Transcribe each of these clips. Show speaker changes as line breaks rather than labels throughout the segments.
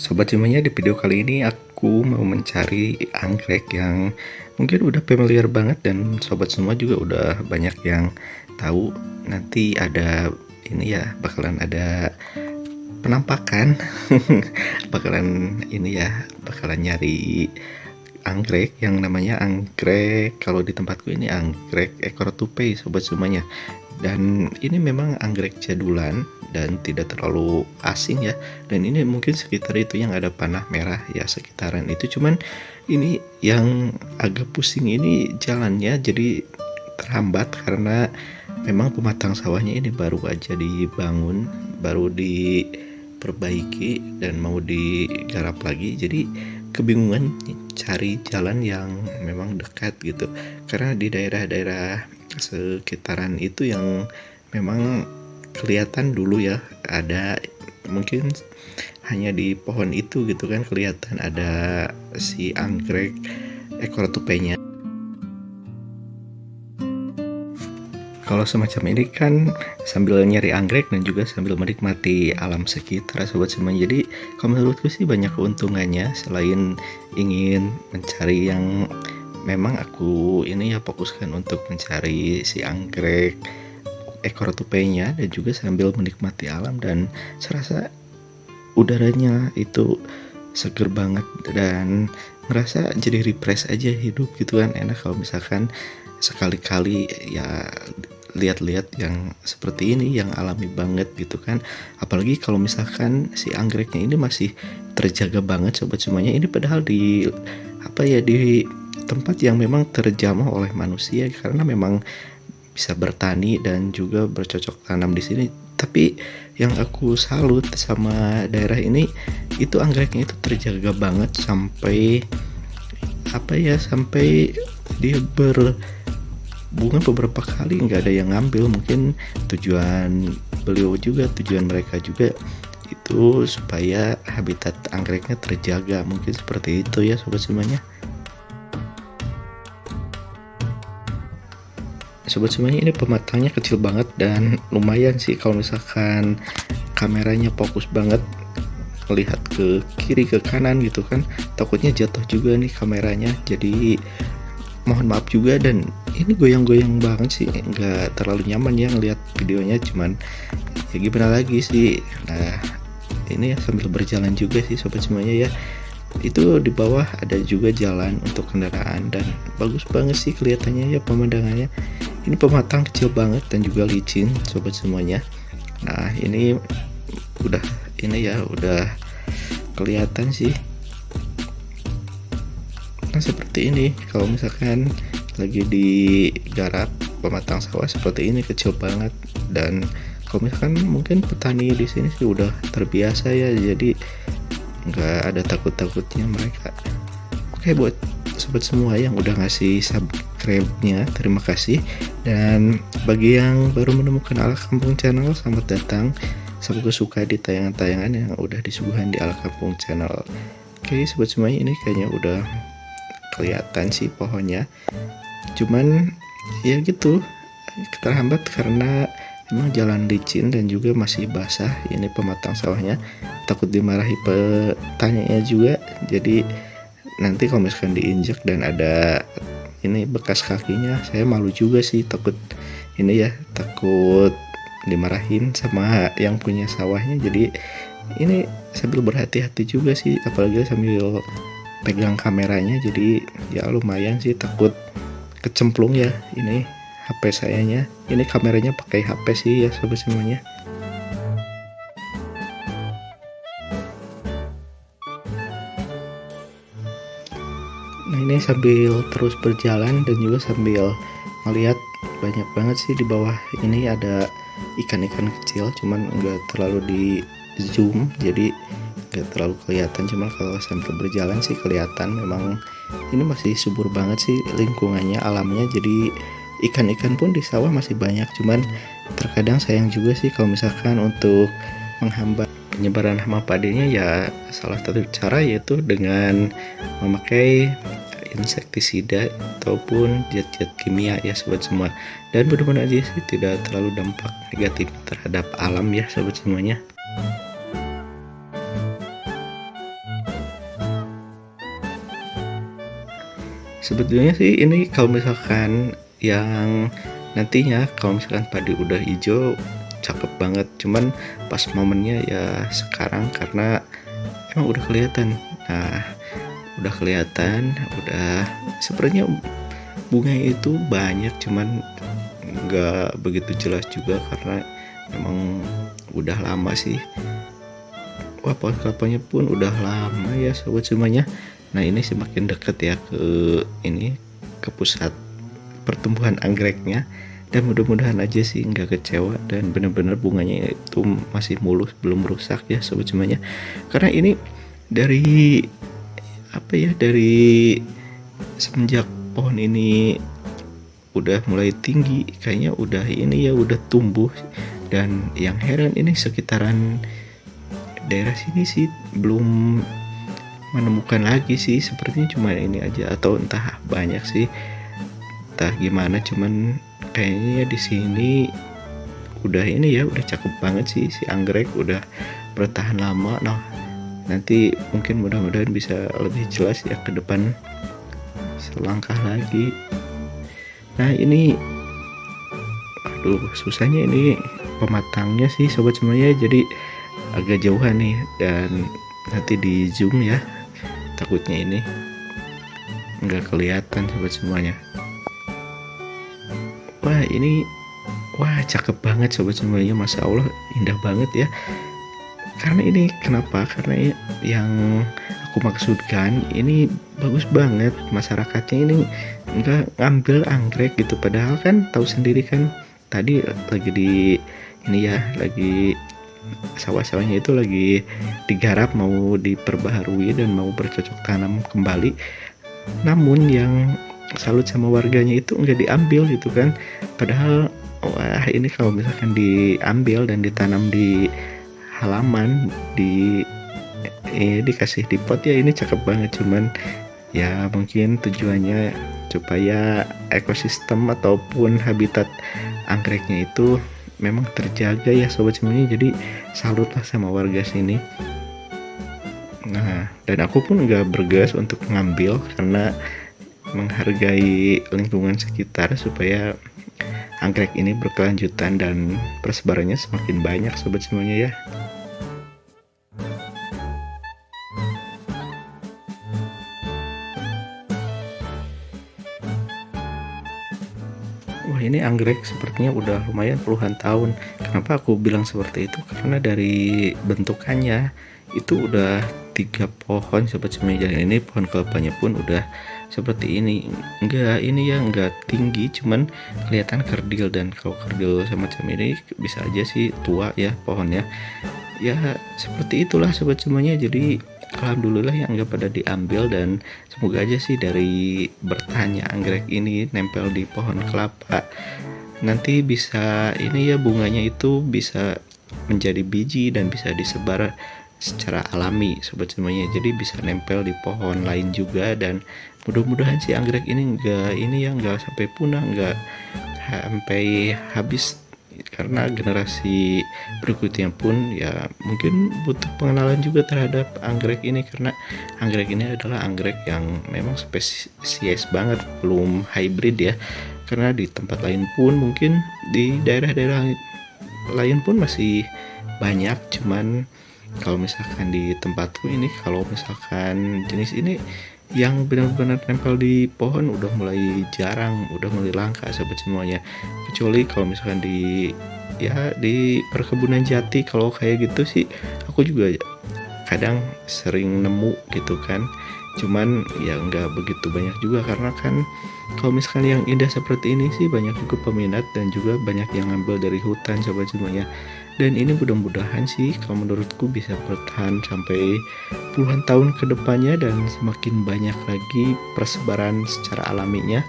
Sobat semuanya, di video kali ini aku mau mencari anggrek yang mungkin udah familiar banget dan sobat semua juga udah banyak yang tahu. Nanti ada ini ya, bakalan ada penampakan. Bakalan nyari anggrek yang namanya anggrek, kalau di tempatku ini anggrek ekor tupai sobat semuanya. Dan ini memang anggrek jadulan dan tidak terlalu asing ya, dan ini mungkin sekitar itu yang ada panah merah ya, sekitaran itu. Cuman ini yang agak pusing ini jalannya, jadi terhambat karena memang pematang sawahnya ini baru aja dibangun, baru diperbaiki dan mau digarap lagi, jadi kebingungan cari jalan yang memang dekat gitu, karena di daerah-daerah sekitaran itu yang memang kelihatan dulu ya, ada mungkin hanya di pohon itu gitu kan kelihatan ada si anggrek ekor tupainya. Kalau semacam ini kan sambil nyari anggrek dan juga sambil menikmati alam sekitar sobat semua. Jadi kalau menurutku sih banyak keuntungannya, selain ingin mencari yang memang aku ini ya fokuskan untuk mencari si anggrek ekor tupainya, dan juga sambil menikmati alam, dan serasa udaranya itu seger banget dan ngerasa jadi refresh aja hidup gitu kan. Enak kalau misalkan sekali-kali ya lihat-lihat yang seperti ini, yang alami banget gitu kan. Apalagi kalau misalkan si anggreknya ini masih terjaga banget sobat semuanya, ini padahal di di tempat yang memang terjamah oleh manusia, karena memang bisa bertani dan juga bercocok tanam di sini. Tapi yang aku salut sama daerah ini, itu anggreknya itu terjaga banget sampai sampai dia berbunga beberapa kali nggak ada yang ngambil. Mungkin tujuan mereka juga itu supaya habitat anggreknya terjaga, mungkin seperti itu ya sobat semuanya. Sobat semuanya, ini pematangnya kecil banget dan lumayan sih kalau misalkan kameranya fokus banget melihat ke kiri ke kanan gitu kan, takutnya jatuh juga nih kameranya. Jadi mohon maaf juga, dan ini goyang-goyang banget sih, nggak terlalu nyaman ya ngelihat videonya, cuman ya gimana lagi sih. Nah ini ya sambil berjalan juga sih sobat semuanya ya, itu di bawah ada juga jalan untuk kendaraan dan bagus banget sih kelihatannya ya pemandangannya. Ini pematang kecil banget dan juga licin sobat semuanya. Nah ini udah kelihatan sih. Nah seperti ini kalau misalkan lagi digarap pematang sawah seperti ini, kecil banget. Dan kalau misalkan mungkin petani di sini sih udah terbiasa ya, jadi nggak ada takut-takutnya mereka. Oke, buat sobat semua yang udah ngasih subscribe-nya, terima kasih. Dan bagi yang baru menemukan Ala Kampung Channel, selamat datang. Semoga suka di tayangan-tayangan yang udah disuguhkan di Ala Kampung Channel. Oke sobat semuanya, ini kayaknya udah kelihatan sih pohonnya, cuman ya gitu terhambat karena emang jalan licin dan juga masih basah. Ini pematang sawahnya takut dimarahi petaninya juga, jadi nanti kalau misalkan diinjak dan ada ini bekas kakinya, saya malu juga sih, takut dimarahin sama yang punya sawahnya. Jadi ini sambil berhati-hati juga sih, apalagi sambil pegang kameranya, jadi ya lumayan sih takut kecemplung ya. Ini HP sayanya, ini kameranya pakai HP sih ya sobat semuanya. Nah ini sambil terus berjalan dan juga sambil melihat, banyak banget sih di bawah ini ada ikan-ikan kecil, cuman nggak terlalu di zoom jadi nggak terlalu kelihatan. Cuma kalau sambil berjalan sih kelihatan, memang ini masih subur banget sih lingkungannya, alamnya. Jadi ikan-ikan pun di sawah masih banyak, cuman terkadang sayang juga sih kalau misalkan untuk menghambat penyebaran hama padanya, ya salah satu cara yaitu dengan memakai insektisida ataupun zat-zat kimia ya sobat semua. Dan mudah-mudahan aja sih tidak terlalu dampak negatif terhadap alam ya sobat semuanya. Sebetulnya sih ini kalau misalkan yang nantinya kalau misalkan padi udah hijau cakep banget, cuman pas momennya ya sekarang karena emang udah kelihatan. Nah, udah kelihatan, udah sebenarnya bunga itu banyak, cuman nggak begitu jelas juga karena memang udah lama sih. Wah, pohon kelapanya pun udah lama ya sobat semuanya. Nah, ini semakin dekat ya ke ini, ke pusat pertumbuhan anggreknya, dan mudah-mudahan aja sih nggak kecewa dan benar-benar bunganya itu masih mulus, belum rusak ya sobat semuanya. Karena ini dari apa ya, dari semenjak pohon ini udah mulai tinggi kayaknya udah ini ya, udah tumbuh. Dan yang heran ini sekitaran daerah sini sih belum menemukan lagi sih, sepertinya cuma ini aja atau entah banyak sih, entah gimana, cuman kayaknya di sini udah ini ya, udah cakep banget sih si anggrek, udah bertahan lama. Nah, nanti mungkin mudah-mudahan bisa lebih jelas ya ke depan selangkah lagi. Nah, ini aduh susahnya ini pematangnya sih sobat semuanya, jadi agak jauhan nih dan nanti di zoom ya, takutnya ini nggak kelihatan sobat semuanya. Wah, ini wah cakep banget sobat semuanya, masya Allah indah banget ya. Karena ini kenapa, karena yang aku maksudkan ini bagus banget, masyarakatnya ini nggak ngambil anggrek gitu, padahal kan tahu sendiri kan tadi lagi di ini ya, lagi sawah-sawahnya itu lagi digarap, mau diperbaharui dan mau bercocok tanam kembali. Namun yang salut sama warganya itu nggak diambil gitu kan, padahal wah ini kalau misalkan diambil dan ditanam di halaman, dikasih di pot ya ini cakep banget. Cuman ya mungkin tujuannya supaya ekosistem ataupun habitat anggreknya itu memang terjaga ya sobat semuanya, jadi salut lah sama warga sini. Nah, dan aku pun nggak bergegas untuk ngambil karena menghargai lingkungan sekitar supaya anggrek ini berkelanjutan dan persebarannya semakin banyak sobat semuanya ya. Wah, ini anggrek sepertinya udah lumayan puluhan tahun. Kenapa aku bilang seperti itu? Karena dari bentukannya itu udah 3 pohon sobat semuanya. Ini pohon kelapanya pun udah seperti ini. Enggak ini ya, enggak tinggi, cuman kelihatan kerdil, dan kalau kerdil semacam ini bisa aja sih tua ya pohonnya. Ya seperti itulah sobat semuanya, jadi alhamdulillah yang nggak pada diambil, dan semoga aja sih dari bertanya anggrek ini nempel di pohon kelapa nanti bisa ini ya, bunganya itu bisa menjadi biji dan bisa disebar secara alami sobat semuanya, jadi bisa nempel di pohon lain juga. Dan mudah-mudahan sih anggrek ini nggak sampai punah, nggak sampai habis, karena generasi berikutnya pun ya mungkin butuh pengenalan juga terhadap anggrek ini, karena anggrek ini adalah anggrek yang memang spesies banget, belum hybrid ya. Karena di tempat lain pun mungkin di daerah-daerah lain pun masih banyak, cuman kalau misalkan di tempatku ini, kalau misalkan jenis ini yang benar-benar nempel di pohon udah mulai jarang, udah mulai langka sobat semuanya. Kecuali kalau misalkan di perkebunan jati, kalau kayak gitu sih aku juga kadang sering nemu gitu kan. Cuman ya nggak begitu banyak juga, karena kan kalau misalkan yang indah seperti ini sih banyak juga peminat dan juga banyak yang ngambil dari hutan sobat semuanya. Dan ini mudah-mudahan sih kalau menurutku bisa bertahan sampai puluhan tahun ke depannya dan semakin banyak lagi persebaran secara alaminya.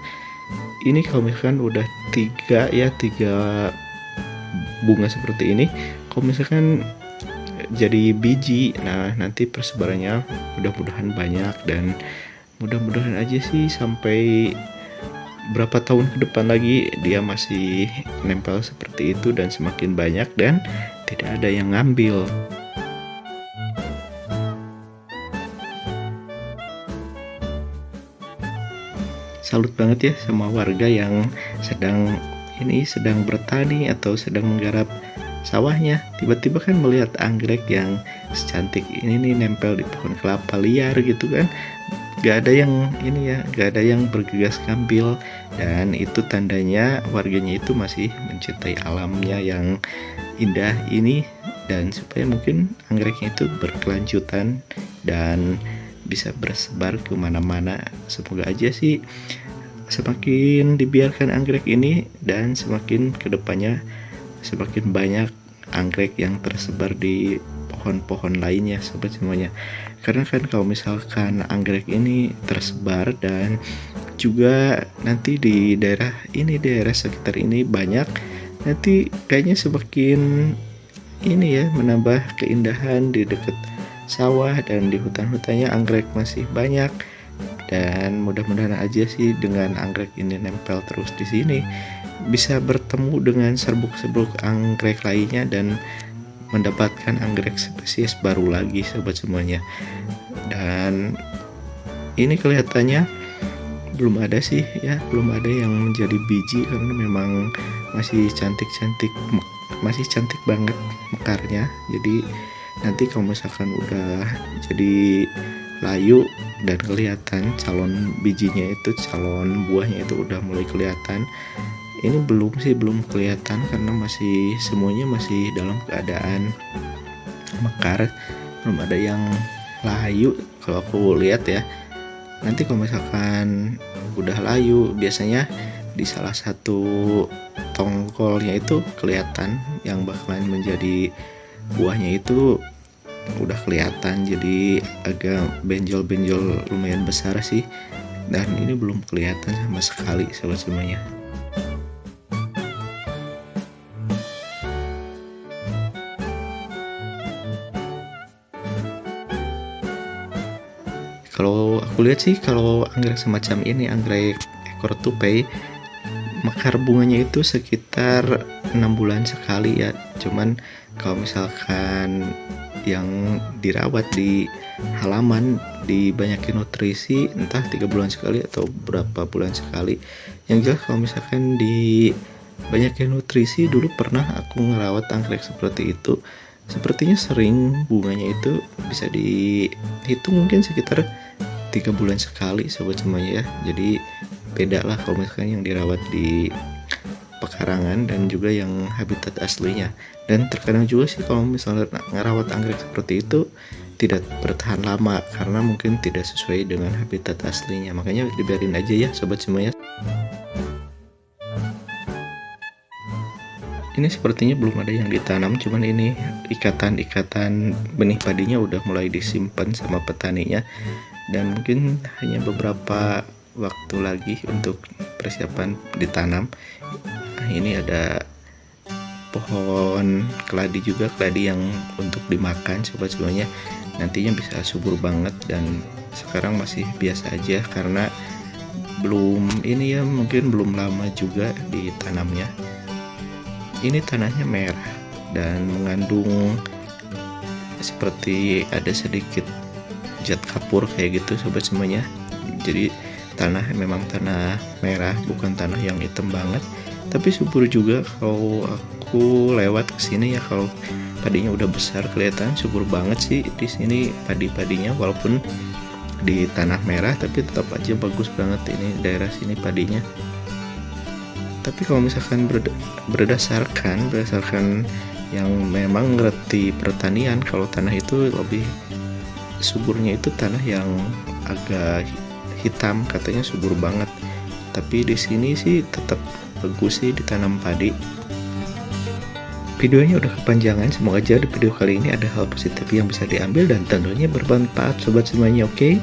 Ini kalau misalkan udah tiga bunga seperti ini, kalau misalkan jadi biji, nah nanti persebarannya mudah-mudahan banyak, dan mudah-mudahan aja sih sampai berapa tahun ke depan lagi dia masih nempel seperti itu dan semakin banyak dan tidak ada yang ngambil. salut banget ya sama warga yang sedang bertani atau sedang menggarap sawahnya. Tiba-tiba kan melihat anggrek yang secantik ini nih nempel di pohon kelapa liar gitu kan. Gak ada yang bergegas ngambil, dan itu tandanya warganya itu masih mencintai alamnya yang indah ini, dan supaya mungkin anggreknya itu berkelanjutan dan bisa bersebar kemana-mana. Semoga aja sih semakin dibiarkan anggrek ini dan semakin kedepannya semakin banyak anggrek yang tersebar di pohon-pohon lainnya sobat semuanya. Karena kan kalau misalkan anggrek ini tersebar dan juga nanti di daerah sekitar ini banyak, nanti kayaknya semakin menambah keindahan di dekat sawah dan di hutan-hutannya anggrek masih banyak. Dan mudah-mudahan aja sih dengan anggrek ini nempel terus di sini bisa bertemu dengan serbuk-serbuk anggrek lainnya dan mendapatkan anggrek spesies baru lagi sobat semuanya. Dan ini kelihatannya belum ada yang menjadi biji karena memang masih cantik banget mekarnya. Jadi nanti kalau misalkan udah jadi layu dan kelihatan calon buahnya itu udah mulai kelihatan. Ini belum kelihatan karena semuanya masih dalam keadaan mekar, belum ada yang layu kalau aku lihat ya. Nanti kalau misalkan udah layu, biasanya di salah satu tongkolnya itu kelihatan yang bakalan menjadi buahnya itu udah kelihatan, jadi agak benjol-benjol lumayan besar sih, dan ini belum kelihatan sama sekali sobat semuanya. Kalau aku lihat sih, kalau anggrek semacam ini, anggrek ekor tupai, mekar bunganya itu sekitar 6 bulan sekali ya. Cuman kalau misalkan yang dirawat di halaman, dibanyakin nutrisi, entah 3 bulan sekali atau berapa bulan sekali. Yang jelas kalau misalkan dibanyakin nutrisi, dulu pernah aku ngerawat anggrek seperti itu. Sepertinya sering bunganya itu bisa dihitung mungkin sekitar 3 bulan sekali sobat semuanya ya. Jadi beda lah kalau misalkan yang dirawat di pekarangan dan juga yang habitat aslinya. Dan terkadang juga sih kalau misalnya ngerawat anggrek seperti itu tidak bertahan lama karena mungkin tidak sesuai dengan habitat aslinya. Makanya dibiarin aja ya sobat semuanya. Ini sepertinya belum ada yang ditanam, cuman ini ikatan benih padinya udah mulai disimpan sama petaninya, dan mungkin hanya beberapa waktu lagi untuk persiapan ditanam. Nah, ini ada pohon keladi juga, keladi yang untuk dimakan sobat semuanya, nantinya bisa subur banget. Dan sekarang masih biasa aja karena mungkin belum lama juga ditanamnya. Ini tanahnya merah dan mengandung seperti ada sedikit zat kapur kayak gitu sobat semuanya. Jadi memang tanah merah, bukan tanah yang hitam banget, tapi subur juga. Kalau aku lewat ke sini ya, kalau padinya udah besar kelihatan subur banget sih di sini padi-padinya, walaupun di tanah merah tapi tetap aja bagus banget ini daerah sini padinya. Tapi kalau misalkan berdasarkan yang memang ngerti pertanian, kalau tanah itu lebih suburnya itu tanah yang agak hitam, katanya subur banget. Tapi di sini sih tetap bagus sih ditanam padi. Videonya udah kepanjangan, semoga aja di video kali ini ada hal positif yang bisa diambil dan tentunya bermanfaat sobat semuanya, oke?